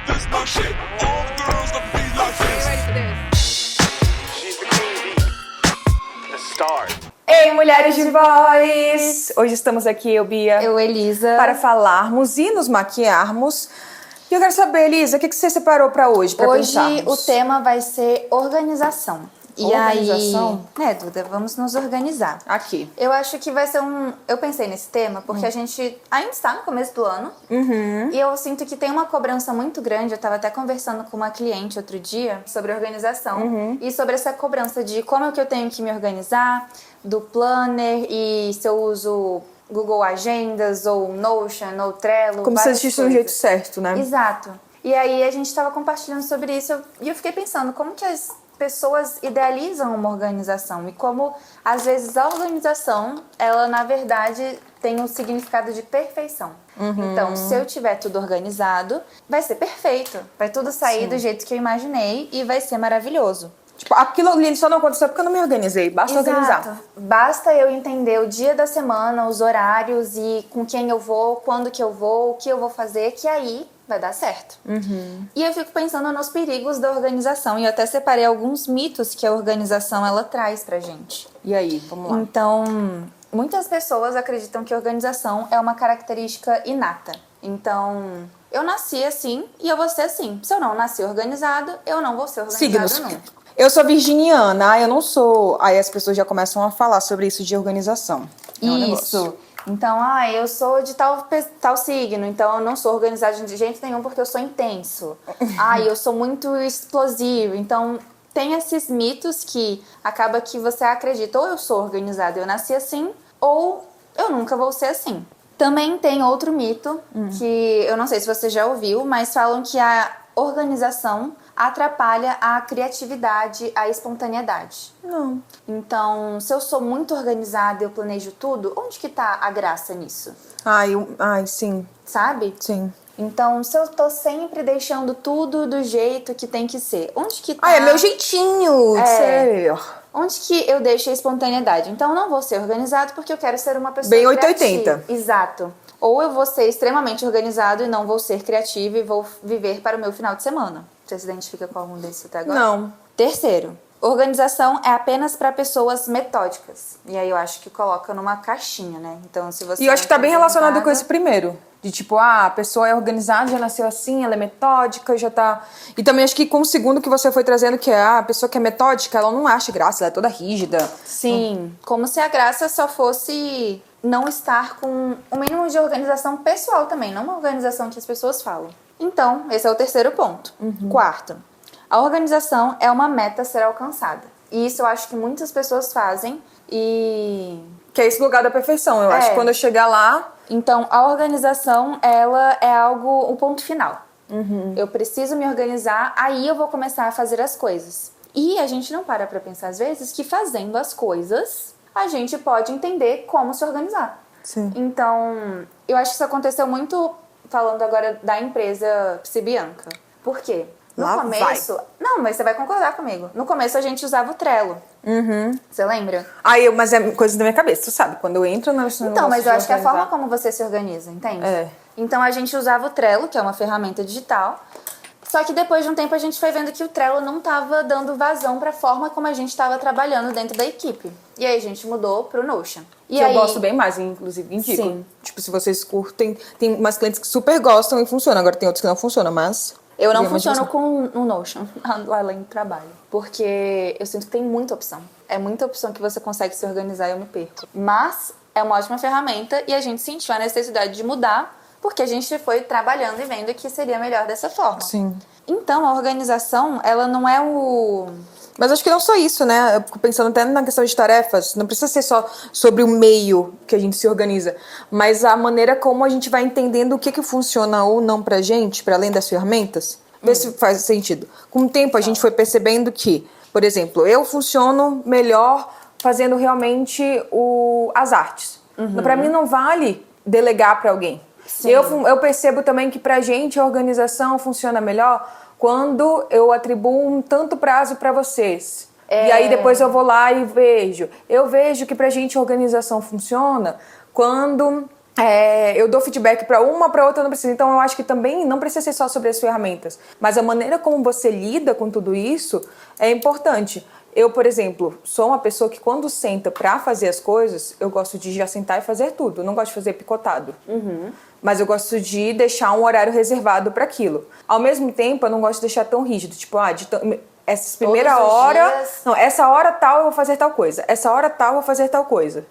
This my shit. All the girls love me like this. Ready for this? She's the queen bee, the star. Ei, mulheres de voz! Hoje estamos aqui, eu, Bia, Eu, Elisa. para falarmos e nos maquiarmos. E eu quero saber, Elisa, o que você separou para hoje, para Hoje pensarmos? o tema vai ser organização. Organização? E aí, Duda, vamos nos organizar. Aqui. Eu acho que vai ser Eu pensei nesse tema porque a gente ainda está no começo do ano. E eu sinto que tem uma cobrança muito grande. Eu estava até conversando com uma cliente outro dia sobre organização. E sobre essa cobrança de como é que eu tenho que me organizar, do planner, e se eu uso Google Agendas, ou Notion, ou Trello. Como se várias existisse um jeito certo, né? Exato. E aí a gente estava compartilhando sobre isso e eu fiquei pensando como que as pessoas idealizam uma organização e como às vezes a organização, ela na verdade tem um significado de perfeição. Então, se eu tiver tudo organizado, vai ser perfeito. Vai tudo sair do jeito que eu imaginei e vai ser maravilhoso. Tipo, aquilo ali só não aconteceu porque eu não me organizei. Basta organizar. Basta eu entender o dia da semana, os horários e com quem eu vou, quando que eu vou, o que eu vou fazer, que aí vai dar certo. E eu fico pensando nos perigos da organização e eu até separei alguns mitos que a organização ela traz pra gente. E aí, vamos lá. Então, muitas pessoas acreditam que organização é uma característica inata. Então, eu nasci assim e eu vou ser assim. Se eu não nasci organizado, eu não vou ser organizado Signos. nunca. Eu sou virginiana, eu não sou... Aí as pessoas já começam a falar sobre isso de organização. É um negócio. Isso. Então, eu sou de tal signo, então eu não sou organizada de jeito nenhum porque eu sou intenso. Eu sou muito explosivo. Então, tem esses mitos que acaba que você acredita, ou eu sou organizada, eu nasci assim, ou eu nunca vou ser assim. Também tem outro mito, que eu não sei se você já ouviu, mas falam que a organização atrapalha a criatividade, a espontaneidade. Não. Então, se eu sou muito organizada e eu planejo tudo, onde que tá a graça nisso? Ai, sim. Sabe? Sim. Então, se eu tô sempre deixando tudo do jeito que tem que ser, onde que tá... É meu jeitinho de ser. Onde que eu deixo a espontaneidade? Então, eu não vou ser organizado porque eu quero ser uma pessoa Bem criativa. 880. Exato. Ou eu vou ser extremamente organizado e não vou ser criativa e vou viver para o meu final de semana. Você se identifica com algum desses até agora? Não. Terceiro, organização é apenas para pessoas metódicas. E aí eu acho que coloca numa caixinha, né? Então, se você E eu acho que tá bem relacionado com esse organizada- primeiro. De tipo, a pessoa é organizada, já nasceu assim, ela é metódica, já tá... E também acho que com o segundo que você foi trazendo, que é a pessoa que é metódica, ela não acha graça, ela é toda rígida. Sim, como se a graça só fosse não estar com o mínimo de organização pessoal também, não uma organização que as pessoas falam. Então, esse é o terceiro ponto. Quarto, a organização é uma meta a ser alcançada. E isso eu acho que muitas pessoas fazem e... Que é esse lugar da perfeição. Eu acho que quando eu chegar lá... Então, a organização, ela é algo, o ponto final. Eu preciso me organizar, aí eu vou começar a fazer as coisas. E a gente não para pra pensar, às vezes, que fazendo as coisas, a gente pode entender como se organizar. Sim. Então, eu acho que isso aconteceu muito, falando agora da empresa Psibianca. Por quê? No Lá começo... Não, mas você vai concordar comigo. No começo a gente usava o Trello. Você lembra? Mas é coisa da minha cabeça, tu sabe? Quando eu entro no Então, mas eu acho que é a forma como você se organiza, entende? É. Então a gente usava o Trello, que é uma ferramenta digital. Só que depois de um tempo a gente foi vendo que o Trello não estava dando vazão para a forma como a gente estava trabalhando dentro da equipe. E aí a gente mudou pro Notion. E Que aí... eu gosto bem mais, inclusive, indico. Sim. Tipo, se vocês curtem... Tem umas clientes que super gostam e funcionam. Agora tem outros que não funcionam, mas... Eu não Tem uma funciono dimensão. com o Notion, além do trabalho. Porque eu sinto que tem muita opção. É muita opção que você consegue se organizar e eu me perco. Mas é uma ótima ferramenta e a gente sentiu a necessidade de mudar porque a gente foi trabalhando e vendo que seria melhor dessa forma. Sim. Então, a organização, ela não é o... Mas acho que não só isso, né? Eu fico pensando até na questão de tarefas. Não precisa ser só sobre o meio que a gente se organiza, mas a maneira como a gente vai entendendo o que funciona ou não pra gente, para além das ferramentas. Vê se faz sentido. Com o tempo, a gente foi percebendo que, por exemplo, eu funciono melhor fazendo realmente as artes. Pra mim não vale delegar pra alguém. Eu percebo também que pra gente a organização funciona melhor quando eu atribuo um tanto prazo pra vocês. E aí depois eu vou lá e vejo. Eu vejo que pra gente a organização funciona quando eu dou feedback pra uma, pra outra não precisa. Então eu acho que também não precisa ser só sobre as ferramentas, mas a maneira como você lida com tudo isso é importante. Eu, por exemplo, sou uma pessoa que quando senta pra fazer as coisas, eu gosto de já sentar e fazer tudo. Eu não gosto de fazer picotado. Mas eu gosto de deixar um horário reservado pra aquilo. Ao mesmo tempo, eu não gosto de deixar tão rígido. Tipo, essa primeira Todos os hora... dias? Não, essa hora tal eu vou fazer tal coisa. Essa hora tal eu vou fazer tal coisa.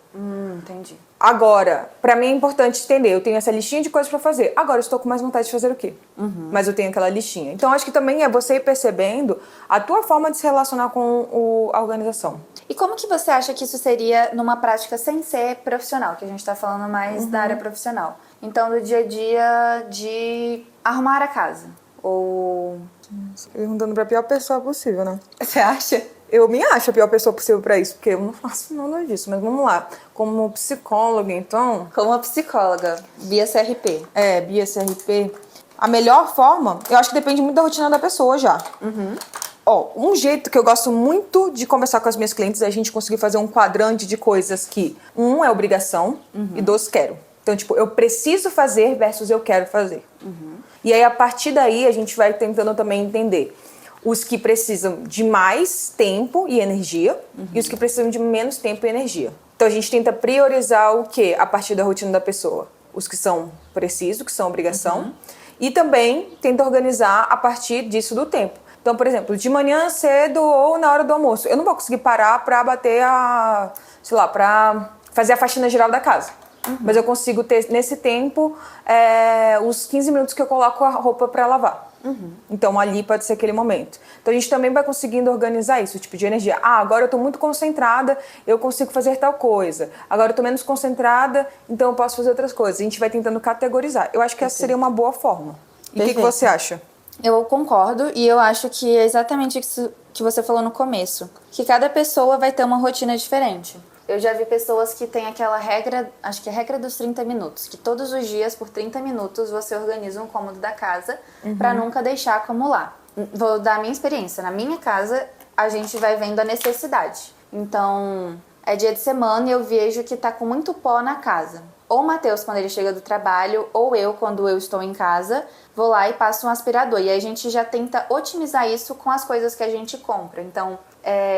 Entendi. Agora, pra mim é importante entender, eu tenho essa listinha de coisas pra fazer. Agora eu estou com mais vontade de fazer o quê? Mas eu tenho aquela listinha. Então acho que também é você ir percebendo a tua forma de se relacionar com a organização. E como que você acha que isso seria numa prática sem ser profissional? Que a gente tá falando mais da área profissional. Então, do dia a dia de arrumar a casa. Ou... Perguntando pra pior pessoa possível, né? Você acha? Eu me acho a pior pessoa possível pra isso, porque eu não faço nada disso. Mas vamos lá. Como psicóloga, então... Como uma psicóloga, via CRP. Bia CRP. A melhor forma, eu acho que depende muito da rotina da pessoa já. Um jeito que eu gosto muito de conversar com as minhas clientes é a gente conseguir fazer um quadrante de coisas que, é obrigação e 2, quero. Então, tipo, eu preciso fazer versus eu quero fazer. E aí, a partir daí, a gente vai tentando também entender os que precisam de mais tempo e energia e os que precisam de menos tempo e energia. Então, a gente tenta priorizar o quê? A partir da rotina da pessoa. Os que são precisos, que são obrigação. E também tenta organizar a partir disso do tempo. Então, por exemplo, de manhã cedo ou na hora do almoço. Eu não vou conseguir parar pra bater pra fazer a faxina geral da casa. Mas eu consigo ter, nesse tempo, os 15 minutos que eu coloco a roupa pra lavar. Então, ali pode ser aquele momento. Então, a gente também vai conseguindo organizar isso, o tipo de energia. Agora eu tô muito concentrada, eu consigo fazer tal coisa. Agora eu tô menos concentrada, então eu posso fazer outras coisas. A gente vai tentando categorizar. Eu acho que essa seria uma boa forma. E o que você acha? Eu concordo e eu acho que é exatamente isso que você falou no começo. Que cada pessoa vai ter uma rotina diferente. Eu já vi pessoas que têm aquela regra, acho que é a regra dos 30 minutos, que todos os dias, por 30 minutos, você organiza um cômodo da casa pra nunca deixar acumular. Vou dar a minha experiência. Na minha casa, a gente vai vendo a necessidade. Então, é dia de semana e eu vejo que tá com muito pó na casa. Ou o Matheus, quando ele chega do trabalho, ou eu, quando eu estou em casa, vou lá e passo um aspirador. E aí a gente já tenta otimizar isso com as coisas que a gente compra. Então,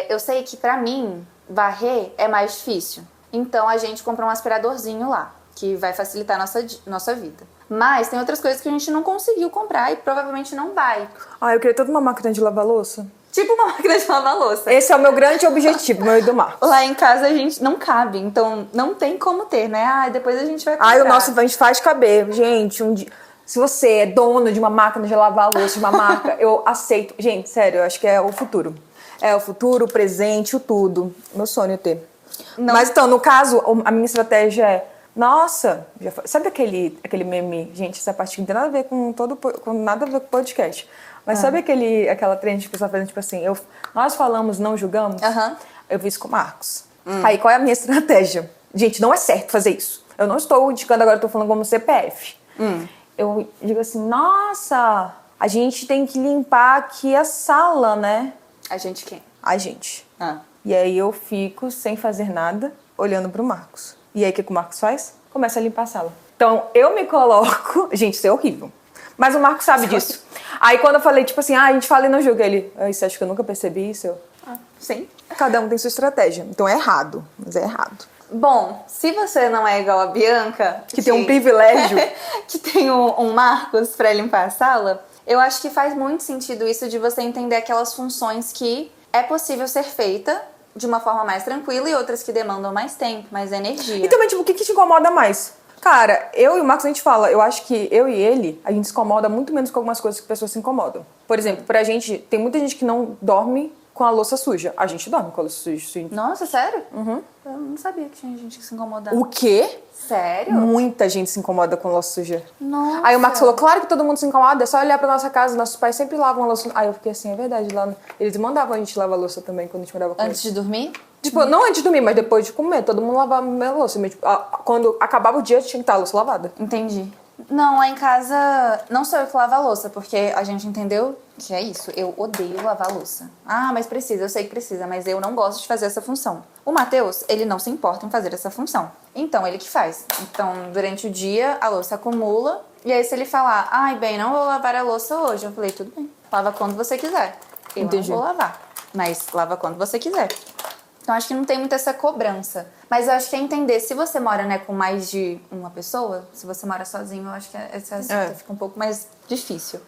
eu sei que pra mim, varrer é mais difícil. Então a gente compra um aspiradorzinho lá, que vai facilitar a nossa vida. Mas tem outras coisas que a gente não conseguiu comprar e provavelmente não vai. Eu queria tanto uma máquina de lavar louça. Tipo uma máquina de lavar louça. Esse é o meu grande objetivo, meu e do Marcos. Lá em casa a gente não cabe, então não tem como ter, né? Depois a gente vai comprar. O nosso a gente faz caber. Gente, se você é dono de uma máquina de lavar louça, de uma marca, eu aceito. Gente, sério, eu acho que é o futuro. É o futuro, o presente, o tudo. Meu sonho é ter. Não. Mas então, no caso, a minha estratégia é... Nossa, sabe aquele meme? Gente, essa parte não tem nada a ver com nada a ver com podcast. Mas sabe aquela trend que o pessoal faz, tipo assim, nós falamos, não julgamos? Eu vi isso com o Marcos. Aí, qual é a minha estratégia? Gente, não é certo fazer isso. Eu não estou indicando agora, eu estou falando como CPF. Eu digo assim, nossa, a gente tem que limpar aqui a sala, né? A gente quem? A gente. E aí eu fico sem fazer nada, olhando pro Marcos. E aí o que o Marcos faz? Começa a limpar a sala. Então eu me coloco... Gente, isso é horrível. Mas o Marcos sabe disso. Aí quando eu falei, tipo assim, a gente fala e não julga, ele... Você acha que eu nunca percebi isso? Sim. Cada um tem sua estratégia. Então é errado, mas é errado. Bom, se você não é igual a Bianca... Que tem um privilégio. que tem um Marcos pra limpar a sala... Eu acho que faz muito sentido isso de você entender aquelas funções que é possível ser feita de uma forma mais tranquila e outras que demandam mais tempo, mais energia. E também, tipo, o que te incomoda mais? Cara, eu e o Marcos, a gente fala, eu acho que eu e ele, a gente se incomoda muito menos com algumas coisas que pessoas se incomodam. Por exemplo, pra gente, tem muita gente que não dorme com a louça suja. A gente dorme com a louça suja, sim. Nossa, sério? Eu não sabia que tinha gente que se incomodava. O quê? Sério? Muita gente se incomoda com louça suja. Nossa. Aí o Marcos falou, claro que todo mundo se incomoda, é só olhar pra nossa casa, nossos pais sempre lavam a louça. Aí eu fiquei assim, é verdade, lá eles mandavam a gente lavar a louça também quando a gente morava com Antes de dormir? Tipo, não antes de dormir, mas depois de comer, todo mundo lavava a minha louça. Mas, tipo, quando acabava o dia, tinha que estar a louça lavada. Entendi. Não, lá em casa não sou eu que lavo a louça, porque a gente entendeu que é isso. Eu odeio lavar a louça. Ah, mas precisa, eu sei que precisa, mas eu não gosto de fazer essa função. O Matheus, ele não se importa em fazer essa função. Então, ele que faz. Então, durante o dia, a louça acumula. E aí, se ele falar, ai, bem, não vou lavar a louça hoje, eu falei, tudo bem, lava quando você quiser. Eu Entendi. não vou lavar, mas lava quando você quiser. Então, acho que não tem muito essa cobrança. Mas eu acho que é entender, se você mora, né, com mais de uma pessoa, se você mora sozinho, eu acho que essa fica um pouco mais difícil.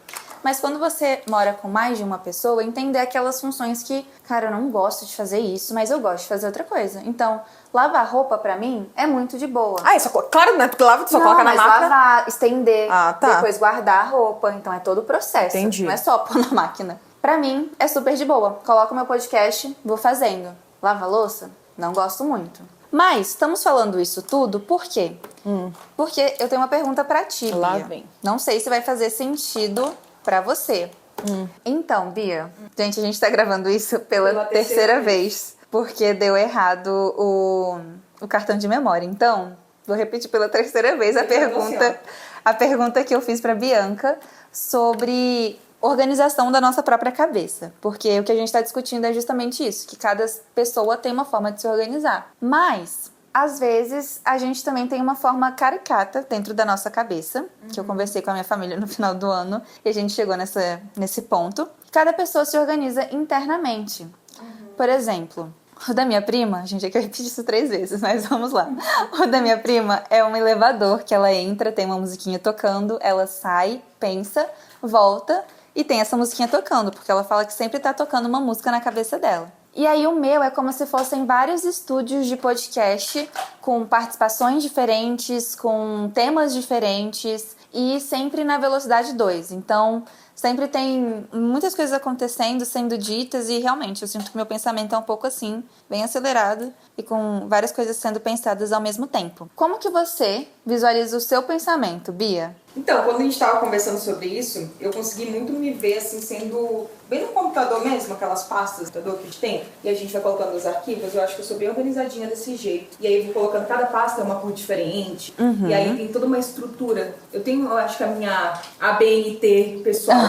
Mas quando você mora com mais de uma pessoa, entender aquelas funções que, cara, eu não gosto de fazer isso, mas eu gosto de fazer outra coisa. Então, lavar roupa pra mim é muito de boa. Ah, isso, claro, né? Porque lava, tu só Não, coloca na mas máquina. lavar, estender, Ah, tá. depois guardar a roupa. Então é todo o processo. Entendi. Não é só pôr na máquina. Pra mim, é super de boa. Coloco meu podcast, vou fazendo. Lava a louça? Não gosto muito. Mas, estamos falando isso tudo por quê? Porque eu tenho uma pergunta pra ti, Bia. Lá vem. Não sei se vai fazer sentido pra você. Então, Bia, gente, a gente tá gravando isso pela terceira vez. Porque deu errado o cartão de memória. Então, vou repetir pela terceira vez a pergunta que eu fiz pra Bianca sobre organização da nossa própria cabeça. Porque o que a gente está discutindo é justamente isso, que cada pessoa tem uma forma de se organizar. Mas, às vezes, a gente também tem uma forma caricata dentro da nossa cabeça, que eu conversei com a minha família no final do ano, e a gente chegou nesse ponto. Cada pessoa se organiza internamente. Por exemplo, o da minha prima, gente, é que eu repeti isso 3 vezes, mas vamos lá. O da minha prima é um elevador que ela entra, tem uma musiquinha tocando, ela sai, pensa, volta e tem essa musiquinha tocando, porque ela fala que sempre tá tocando uma música na cabeça dela. E aí o meu é como se fossem vários estúdios de podcast com participações diferentes, com temas diferentes e sempre na velocidade 2. Então, sempre tem muitas coisas acontecendo, sendo ditas e realmente eu sinto que meu pensamento é um pouco assim, bem acelerado e com várias coisas sendo pensadas ao mesmo tempo. Como que você visualiza o seu pensamento, Bia? Então, quando a gente tava conversando sobre isso, eu consegui muito me ver, assim, sendo bem no computador mesmo, aquelas pastas do computador que a gente tem, e a gente vai colocando os arquivos, eu acho que eu sou bem organizadinha desse jeito. E aí eu vou colocando, cada pasta é uma cor diferente, e aí tem toda uma estrutura. Eu acho que a minha ABNT pessoal,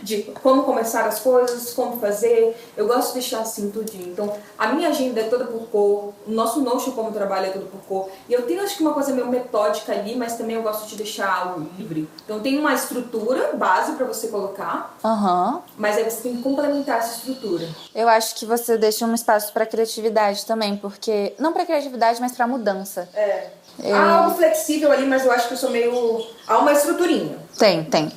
de como começar as coisas, como fazer, eu gosto de deixar assim tudinho. Então, a minha agenda é toda por cor, o nosso Notion como trabalho é todo por cor, e eu tenho acho que uma coisa meio metódica ali, mas também eu gosto de deixar algo livre. Então tem uma estrutura base pra você colocar, mas aí você tem que complementar essa estrutura. Eu acho que você deixa um espaço pra criatividade também, porque não pra criatividade, mas pra mudança. Há algo flexível ali, mas eu acho que eu sou meio... Há uma estruturinha.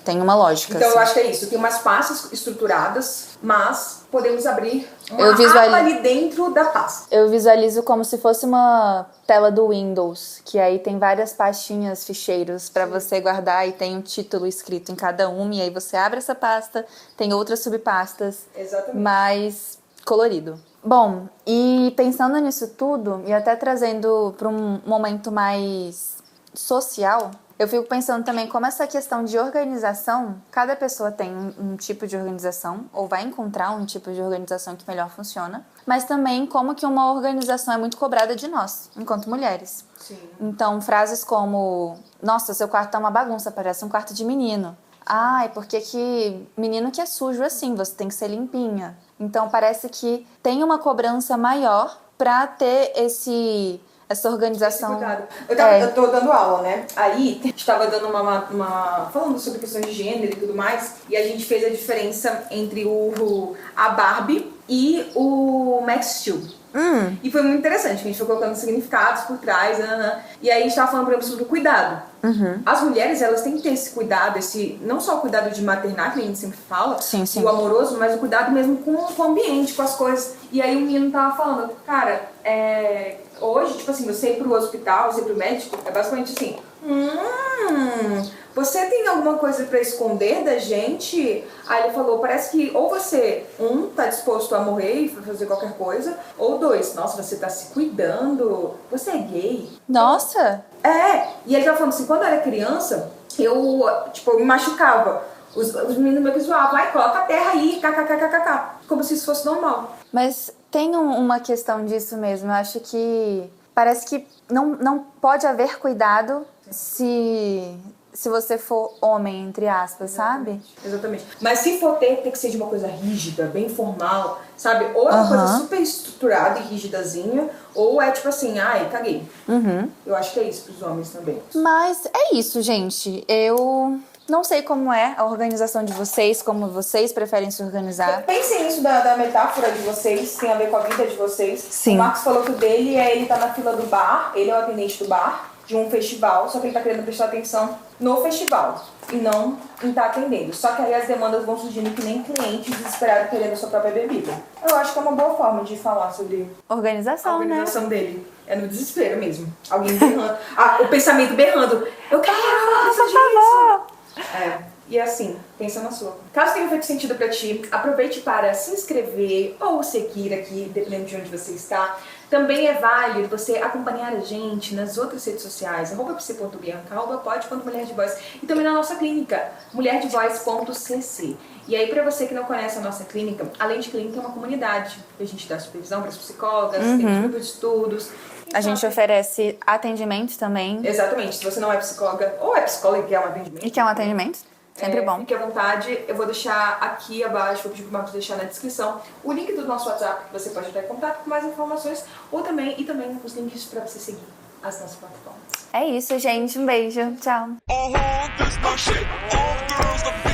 Tem uma lógica. Então assim. eu acho que é isso. Tem umas pastas estruturadas, mas podemos abrir uma Eu aba ali dentro da pasta. Eu visualizo como se fosse uma tela do Windows, que aí tem várias pastinhas, ficheiros pra você guardar e tem um título escrito em cada uma, e aí você abre essa pasta, tem outras subpastas, Exatamente. mais colorido. Bom, e pensando nisso tudo, e até trazendo para um momento mais social, eu fico pensando também como essa questão de organização, cada pessoa tem um tipo de organização, ou vai encontrar um tipo de organização que melhor funciona, mas também como que uma organização é muito cobrada de nós, enquanto mulheres. Sim. Então, frases como, nossa, seu quarto tá uma bagunça, parece um quarto de menino. Ai, porque que menino que é sujo assim, você tem que ser limpinha. Então, parece que tem uma cobrança maior pra ter essa organização. Eu tô dando aula, né? Aí, a gente tava dando falando sobre questões de gênero e tudo mais, e a gente fez a diferença entre a Barbie e o Max Steel. E foi muito interessante, que a gente foi colocando significados por trás, e aí a gente tava falando, por exemplo, sobre o cuidado. As mulheres, elas têm que ter esse cuidado, não só o cuidado de maternar, que a gente sempre fala, Sim, sim. e o amoroso, mas o cuidado mesmo com o ambiente, com as coisas. E aí o menino tava falando, cara, hoje, tipo assim, você ir pro hospital, você ir pro médico, é basicamente assim, você tem alguma coisa pra esconder da gente? Aí ele falou, parece que ou você, tá disposto a morrer e fazer qualquer coisa, ou 2, nossa, você tá se cuidando, você é gay. Nossa! E ele tava falando assim, quando eu era criança, eu me machucava. Os meninos meio que zoavam, coloca a terra aí, kkkkkk, como se isso fosse normal. Mas tem uma questão disso mesmo, eu acho que parece que não pode haver cuidado se se você for homem, entre aspas, sabe? Exatamente. Mas se for ter, tem que ser de uma coisa rígida, bem formal, sabe? Ou é uma coisa super estruturada e rigidazinha, ou é tipo assim, ai, caguei. Eu acho que é isso pros homens também. Mas é isso, gente. Eu não sei como é a organização de vocês, como vocês preferem se organizar. Pensem nisso da metáfora de vocês, tem a ver com a vida de vocês. Sim. O Marcos falou que o dele é ele tá na fila do bar, ele é o atendente do bar, de um festival, só que ele tá querendo prestar atenção no festival e não em estar atendendo. Só que aí as demandas vão surgindo que nem clientes desesperados querendo a sua própria bebida. Eu acho que é uma boa forma de falar sobre a Organização, né? organização dele. É no desespero mesmo. Alguém berrando. O pensamento berrando. Eu quero, por favor. E assim, pensa na sua. Caso tenha feito sentido pra ti, aproveite para se inscrever ou seguir aqui, dependendo de onde você está. Também é válido você acompanhar a gente nas outras redes sociais, @pc.bianca, @pod.mulher de voz, e também na nossa clínica, mulherdevoz.cc. E aí, pra você que não conhece a nossa clínica, além de clínica, é uma comunidade. A gente dá supervisão para as psicólogas, tem grupos de estudos. A gente oferece atendimento também. Exatamente. Se você não é psicóloga ou é psicóloga e quer um atendimento, E que é um atendimento. Sempre bom. Fique à vontade, eu vou deixar aqui abaixo, vou pedir pro Marcos deixar na descrição o link do nosso WhatsApp, que você pode entrar em contato com mais informações, ou também os links para você seguir as nossas plataformas. É isso, gente. Um beijo. Tchau. This my shit. All girls love me